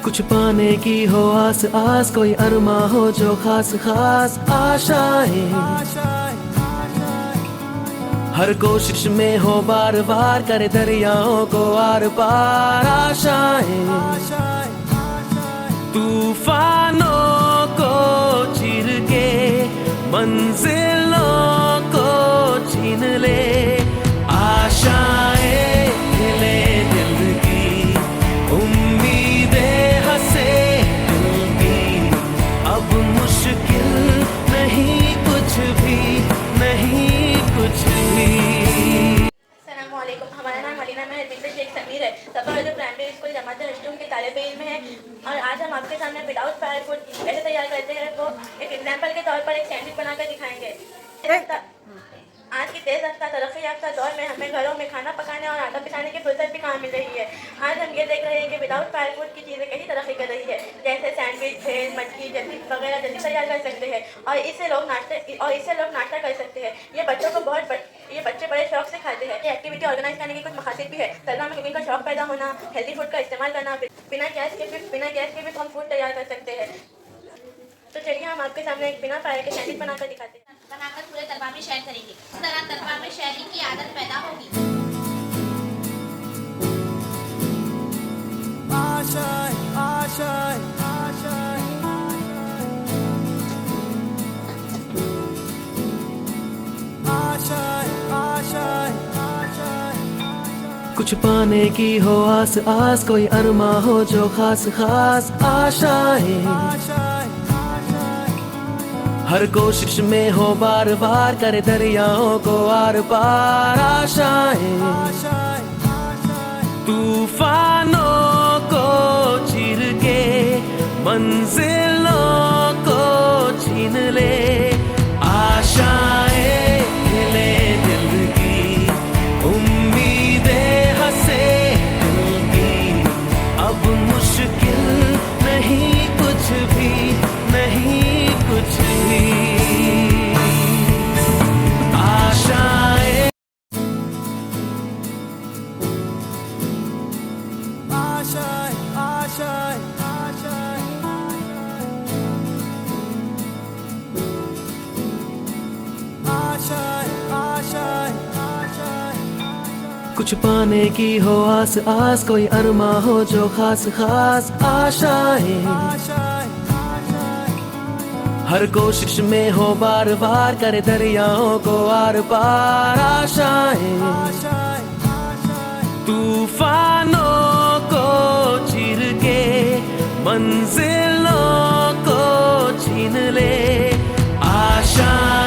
कुछ पाने की हो आस आस, कोई अरमा हो जो खास खास आशाएं, हर कोशिश में हो बार बार, करे दरियाओं को आर पार आशाएं। तूफानों को चीर के मंजिलों को छीन ले, आशाएं हिले दिल की, उम्मीदें हंसे दिल की, अब मुश्किल नहीं कुछ भी, नहीं कुछ भी। अस्सलामुअलैकुम, हमारा नाम मदीना में बिन्त शेख समीर है। सफा जो प्राइमरी स्कूल जमात हश्तूम के तालिब इल्म है और आज हम आपके सामने विदाउट फायर फूड कैसे तैयार करते हैं वो एक एग्जाम्पल के तौर पर एक सैंडविच बनाकर दिखाएंगे। आज की तेज रफ्तार तरक्की याफ्ता दौर में हमें घरों में खाना पकाने और आटा पिसाने की फुर्सत भी कहाँ मिल रही है। आज हम ये देख रहे हैं कि विदाउट फायर फूड की चीज़ें कैसी तरक्की कर रही है, जैसे सैंडविच, भेल, मटकी जल्दी वगैरह जल्दी तैयार कर सकते हैं और इससे लोग नाश्ता कर सकते हैं। ये बच्चे बड़े शौक से खाते हैं। ये एक्टिविटी ऑर्गेनाइज करने की कुछ मकासद भी है। तलवा में कुकिंग का शौक पैदा होना, हेल्दी फूड का इस्तेमाल करना, बिना गैस के भी हम फूड तैयार कर सकते हैं। तो चलिए हम आपके सामने एक बिना फायर के सैंडविच बनाकर दिखाते हैं। बनाकर पूरे तलवा में शेयर करेंगे। इस तरह तलवा में शेयरिंग की आदत पैदा होगी। कुछ पाने की हो आस आस, कोई अरमा हो जो खास खास आशाएं, हर कोशिश में हो बार बार, करे दरियाओं को आर पार आशाएं। तूफानों को चीर के मंजिलों को छीन ले, आशाएं हिले दिल की, उम्मीदें हंसे दिल की, अब मुश्किल नहीं कुछ भी, नहीं कुछ भी। आशाएं कुछ पाने की हो आस आस, कोई अरमा हो जो खास खास आशाएं, हर कोशिश में हो बार बार, करे दरियाओं को आर पार आशाएं। तूफानों को चीर के मंजिलों को छीन ले, आशाएं